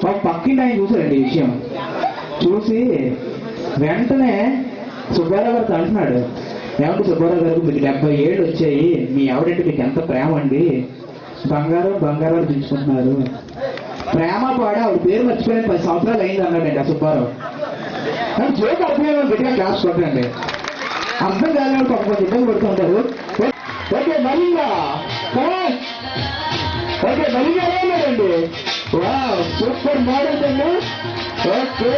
ఒక పక్కింటి ఆయన చూసారండి ఈ విషయం. చూసి వెంటనే సుబ్బారావు గారితో అంటున్నాడు, ఏమంటే సుబ్బారావు గారు మీకు 70 ఏళ్ళు వచ్చాయి, మీ ఆవిడంటే మీకు ఎంత ప్రేమ అండి, బంగారం బంగారం పిలుచుకుంటున్నారు. ప్రేమ పాడ ఆవిడ పేరు మర్చిపోయిన 10 సంవత్సరాలు అయింది అన్నాడండి ఆ సుబ్బారావు. జోక్ అర్థమైన గట్టిగా క్లాస్ కొట్టండి, అర్థం కాని కొంచెం ఇబ్బంది పడుతూ ఉంటారు. ఓకే మలింగా, ఓకే మలింగా ఉన్నారండి. సూపర్ మోడల్స్ అండి. ఓకే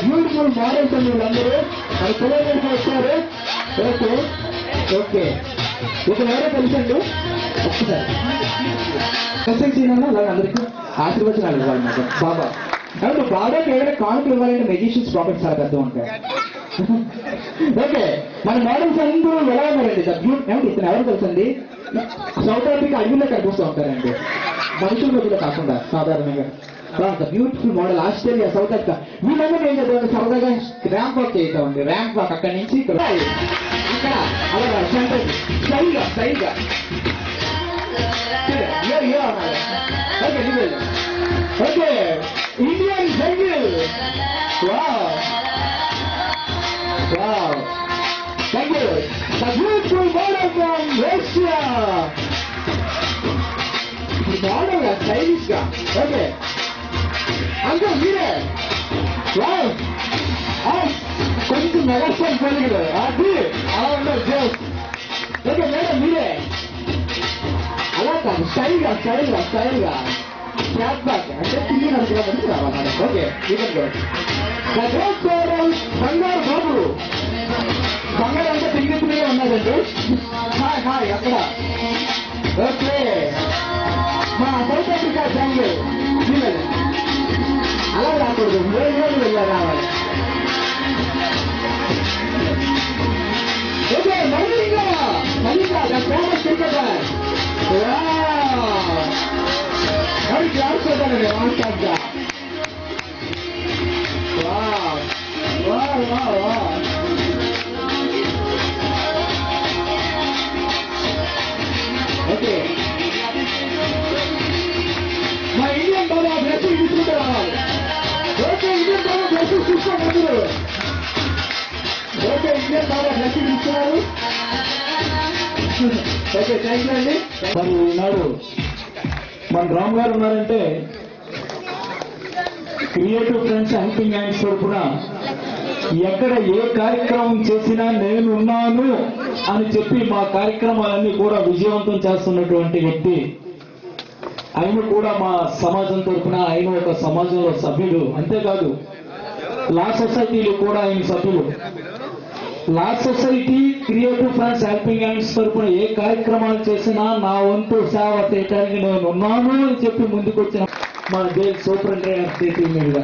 బ్యూటిఫుల్ మోడల్స్ అండి వీళ్ళందరూ. మన పిల్లలకి వచ్చారు. ఓకే ఓకే ఇక్కడ ఎవరో తెలుసండి. ఒక్కసారి అలా అందరికీ ఆశీర్వచనాలు ఇవ్వాలన్నమాట. బాబా అంటే బాబాకి ఏదైనా కానుకలు ఇవ్వాలంటే మెజిషియన్స్ ప్రాఫిట్ చాలా పెద్ద ఉంటాయి. ఓకే మన మోడల్స్ అందరూ ఎలా ఉన్నారండి? ఏమంటే ఇతను ఎవరు తెలుసండి? సౌత్ ఆఫ్రికా అడవిలో కనిపిస్తూ ఉంటారండి, మనుషుల మధ్యలో కాకుండా సాధారణంగా. Beautiful model Australia, south Africa. వీళ్ళందరూ ఏం చేద్దామంటే సరదాగా ర్యాంప్ వాక్ చేద్దామండి. ర్యాంప్ వాక్ అక్కడి నుంచి ఇక్కడ అలాగా సెంటర్ స్టైల్గా స్టైల్గా okay Indian cycle. Thank you. The beautiful model from Russia. Model గా స్టైలిష్ గా. ఓకే అంతే మీరే. కొంచెం మెగాస్టార్ పెరిగిన అది అలా ఉండదు జస్ట్. ఓకే మేడం మీరే అలా కాదు, స్టైల్గా స్టైల్గా స్టైల్గా క్యాప్ బ్యాక్ అంటే తిరిగి నడుచుకోవడానికి రావాలి. ఓకే బంగారు బాబు. బంగారు అంటే తిరిగి ఉన్నదండి. హాయ్ హాయ్ అక్కడ. ఓకే మా సౌత్ ఆఫ్రికా ఫ్యామిలీ పిల్లలు అలా రాకూడదు, రోజు వెళ్ళా రావాలి. ఓకే మళ్ళీగా మళ్ళీగా ఫేమస్ క్రికెటర్ క్లాస్ చేద్దానండి మాస్టర్గా. ఓకే మా ఇండియన్ బాబా బ్లెస్సింగ్ తీసుకుంటూ రావాలి. ఓకే ఇండియన్ బాబా బ్లెస్సింగ్ తీసుకోండి అందరూ. ఓకే ఇండియన్ బాబా బ్లెస్సింగ్ ఇస్తున్నారు. ఓకే థ్యాంక్ యూ అండి. మరి ఈనాడు మన రామ్ గారు ఉన్నారంటే క్రియేటివ్ ఫ్రెండ్స్ హెల్పింగ్ హ్యాండ్స్ తరఫున ఎక్కడ ఏ కార్యక్రమం చేసినా నేను ఉన్నాను అని చెప్పి మా కార్యక్రమాలన్నీ కూడా విజయవంతం చేస్తున్నటువంటి వ్యక్తి. ఆయన కూడా మా సమాజం తరఫున ఆయన ఒక సమాజంలో సభ్యుడు. అంతేకాదు లా సొసైటీలో కూడా ఆయన సభ్యులు. Law society creative friends helping hands తరఫున ఏ కార్యక్రమాలు చేసినా నా వంతు సేవ చేయడానికి నేను ఉన్నాను అని చెప్పి ముందుకొచ్చిన మా జైలు సూపరింటెండెంట్ ఆఫ్ స్టేట్ మీదుగా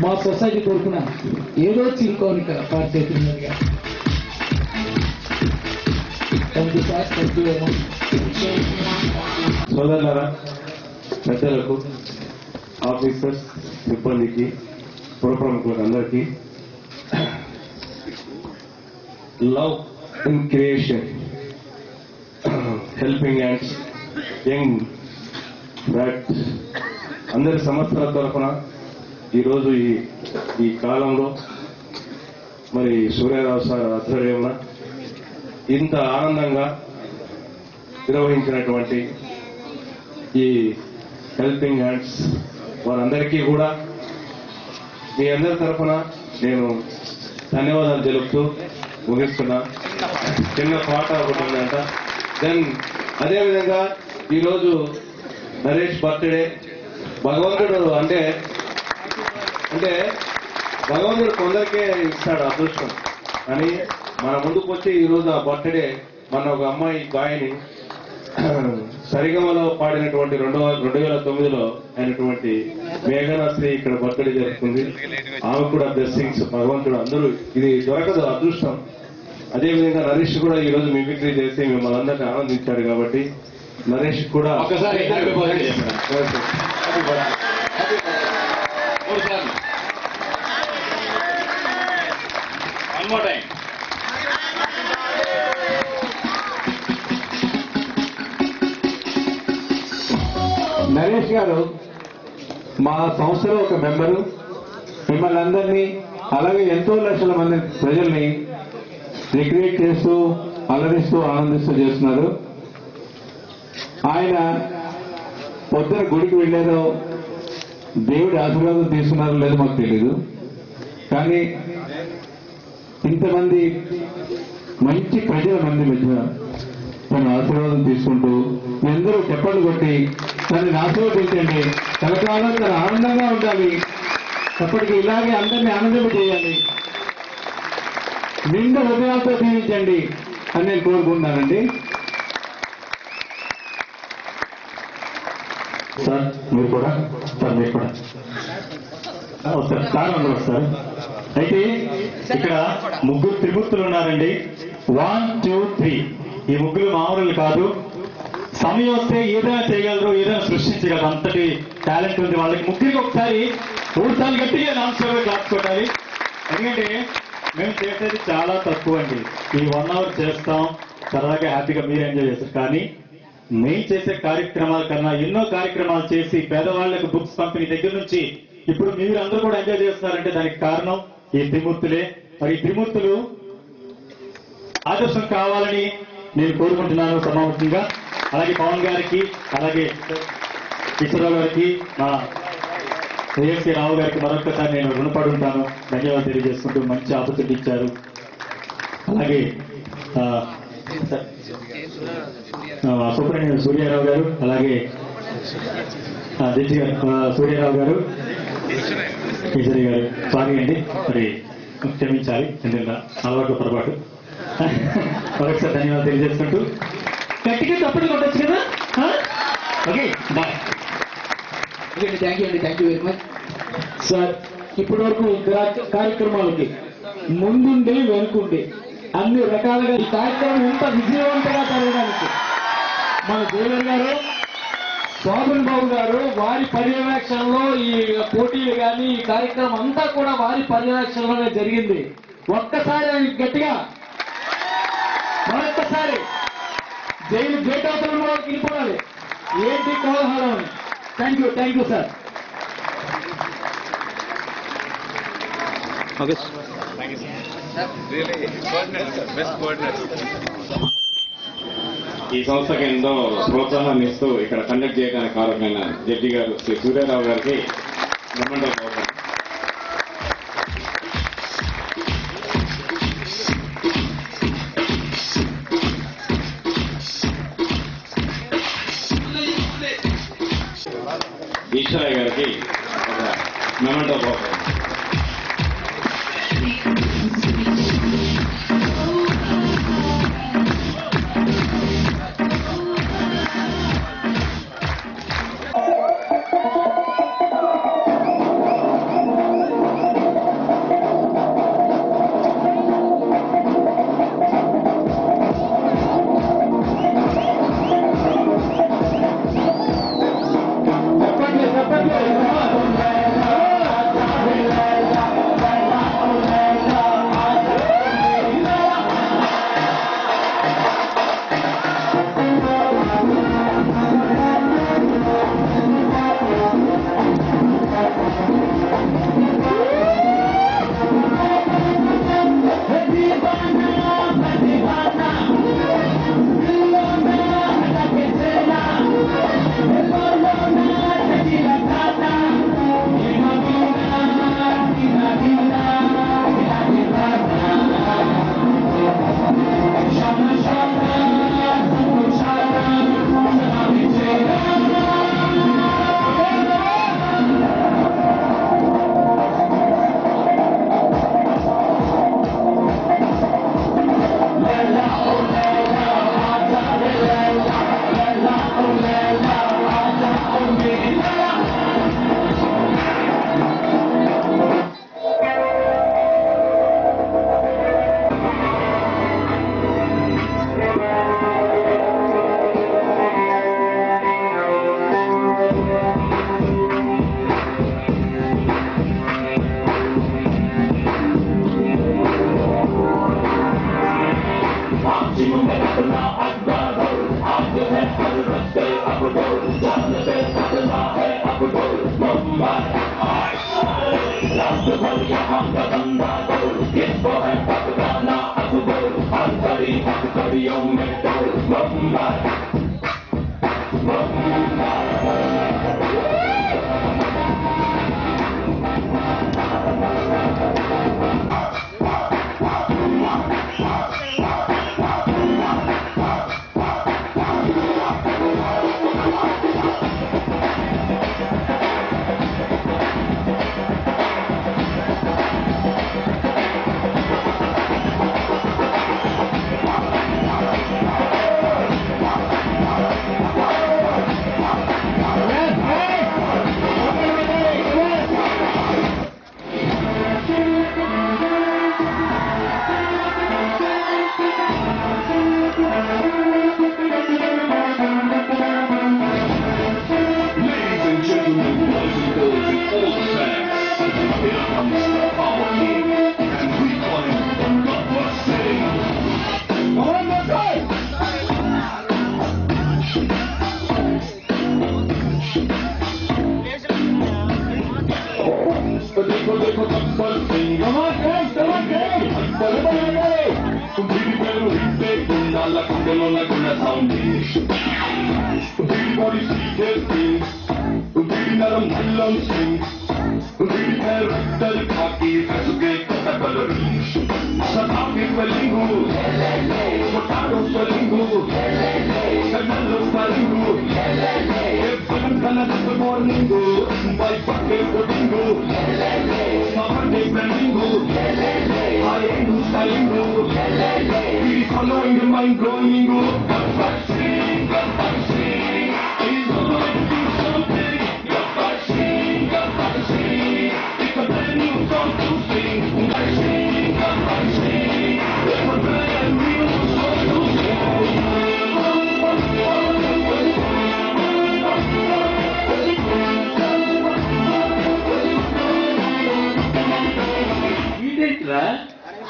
మా సొసైటీ తరఫున ఏదో చిరుకోని పార్టీ మీదుగా సోదరులారా, పెద్దలకు, ఆఫీసర్స్, సిబ్బందికి, పుర ప్రముఖులకు అందరికీ love in creation helping hands young brought అందరి సంస్థల తరఫున ఈరోజు ఈ కాలంలో మరి సూర్యారావు సార్ ఆధ్వర్యంలో ఇంత ఆనందంగా నిర్వహించినటువంటి ఈ హెల్పింగ్ హ్యాండ్స్ వారందరికీ కూడా మీ అందరి తరఫున నేను ధన్యవాదాలు తెలుపుతూ ముగిస్తున్నా. చిన్న పాట ఒకటి ఉందంట. దెన్ అదేవిధంగా ఈరోజు నరేష్ బర్త్డే. భగవంతుడు అంటే భగవంతుడు కొందరికే ఇస్తాడు అదృష్టం అని మన ముందుకు వచ్చి ఈరోజు ఆ బర్త్డే మన ఒక అమ్మాయి గాయని సరిగమలో పాడినటువంటి 2009లో అయినటువంటి మేఘనాశ్రీ ఇక్కడ బర్త్డే జరుగుతుంది. ఆమె కూడా బ్లెస్సింగ్స్ భగవంతుడు అందరూ ఇది దొరకదు అదృష్టం. అదేవిధంగా నరేష్ కూడా ఈ రోజు మిమిక్రీ చేసి మిమ్మల్ని అందరినీ ఆనందించాడు కాబట్టి నరేష్ కూడా ఒకసారి నరేష్ గారు మా సంస్థలో ఒక మెంబరు, మిమ్మల్ని అందరినీ అలాగే ఎంతో లక్షల మంది ప్రజల్ని రిక్రియేట్ చేస్తూ అలరిస్తూ ఆనందిస్తూ చేస్తున్నారు. ఆయన పొద్దున గుడికి వెళ్ళారో దేవుడి ఆశీర్వాదం తీసుకున్నారో లేదో మాకు తెలియదు. కానీ ఇంతమంది మంచి ప్రజల మంది మధ్య తన ఆశీర్వాదం తీసుకుంటూ మీ అందరూ చెప్పలు కొట్టి తనని ఆశీర్వదించండి. కలకాలం తన ఆనందంగా ఉండాలి. అప్పటికి ఇలాగే అందరినీ ఆనందం చేయాలి. నిండు హృదయాలతో దీవించండి అని నేను కోరుకుంటున్నానండి. సార్ మీరు కూడా సార్ మీరు కూడా వస్తారు సార్ అందరూ వస్తారు. అయితే ఇక్కడ ముగ్గురు త్రిమూర్తులు ఉన్నారండి. 1, 2, 3 ఈ ముగ్గురు మామూలు కాదు. సమయం వస్తే ఏదైనా చేయగలరు, ఏదైనా సృష్టించగలరు, అంతటి టాలెంట్ ఉంది వాళ్ళకి. ముగ్గురికి ఒకసారి 3 సార్లు గట్టిగా నామస్వరంగా క్లాస్ కొట్టాలి. ఎందుకంటే మేము చేసేది చాలా తక్కువ అండి. ఈ 1 అవర్ చేస్తాం, సరదాగా హ్యాపీగా మీరు ఎంజాయ్ చేస్తారు. కానీ మేము చేసే కార్యక్రమాల కన్నా ఎన్నో కార్యక్రమాలు చేసి పేదవాళ్లకు బుక్స్ పంపిణీ దగ్గర నుంచి ఇప్పుడు మీరు అందరూ కూడా ఎంజాయ్ చేస్తున్నారంటే దానికి కారణం ఈ త్రిమూర్తులే. మరి ఈ త్రిమూర్తులు ఆదర్శం కావాలని నేను కోరుకుంటున్నాను సమావేశంగా. అలాగే పవన్ గారికి, అలాగే కిషోరావు గారికి, మా ఏఎస్కే రావు గారికి మరొకసారి నేను రుణపడి ఉంటాను. ధన్యవాదాలు తెలియజేసుకుంటూ మంచి ఆపర్చునిటీ ఇచ్చారు. అలాగే సూపరింటెండెంట్ సూర్యారావు గారు, అలాగే జడ్జి గారు సూర్యారావు గారు, ఈశ్వరి గారు, సారీ అండి, మరి క్షమించాలి ఎందుకంటే అలవాటు పొరపాటు. మరొకసారి ధన్యవాదాలు తెలియజేసుకుంటూ గట్టిగా తప్పటి కొట్టచ్చు కదా. Okay bye. Thank you very much sir. ఇప్పటి వరకు కార్యక్రమాలకి ముందుండి వెనుకుండి అన్ని రకాలుగా ఈ కార్యక్రమం ఎంత విజయవంతంగా జరగడానికి మన దేవర్ గారు, శోభన్ బాబు గారు వారి పర్యవేక్షణలో ఈ పోటీలు కానీ ఈ కార్యక్రమం అంతా కూడా వారి పర్యవేక్షణలోనే జరిగింది. ఒక్కసారి గట్టిగా మరొక్కసారి జైలు గేట్ అవతల వాళ్ళకి వెళ్ళిపోవాలి. ఏంటి కోలాహలం. Thank you sir. ఈ సంస్థకి ఎంతో ప్రోత్సాహాన్ని ఇస్తూ ఇక్కడ కండక్ట్ చేయడానికి కారణమైన జడ్జి గారు శ్రీ సూర్యారావు గారికి ధన్యవాదాలు. ఈశ్వరయ్య గారికి ఒక మెమెంటో ప్రోగ్రాం. చెప్పండి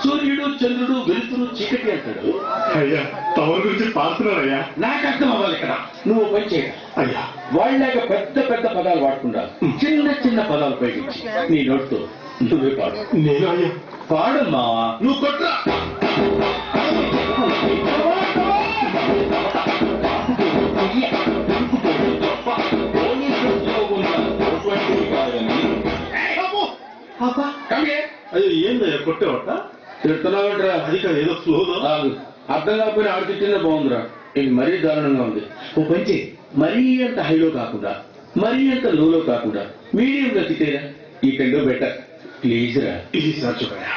సూర్యుడు చంద్రుడు వెలుతురు చీకటి అంటాడు. అయ్యా తమరి గురించి పాడుతున్నారయ్యా. నాకు అర్థం అవ్వాలి కదా. నువ్వు పని చేయ అయ్యా. వాళ్ళలాగా పెద్ద పెద్ద పదాలు వాడకుండా చిన్న చిన్న పదాలు ఉపయోగించి నీ నోటితో నువ్వే పాడు. నేను అయ్యా పాడమ్మా. నువ్వు కొట్రా. అయ్యో ఏందయ్యా కొట్టేవట తిడుతున్నావుంటరా. అది కాదు ఏదో ఫ్లోలో అర్థం కాకపోయినా ఆడు తిట్టిందే బాగుందిరా. ఇది మరీ దారుణంగా ఉంది. ఓ పంచి మరీ అంత హైలో కాకుండా మరీ అంత లోలో కాకుండా మీడియం గా తిట్టేరా. ఈ కెన్ డూ బెటర్ ప్లీజ్ రా. ఇది సార్ చూడయా.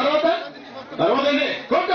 తర్వాత తర్వాత కొట్టు.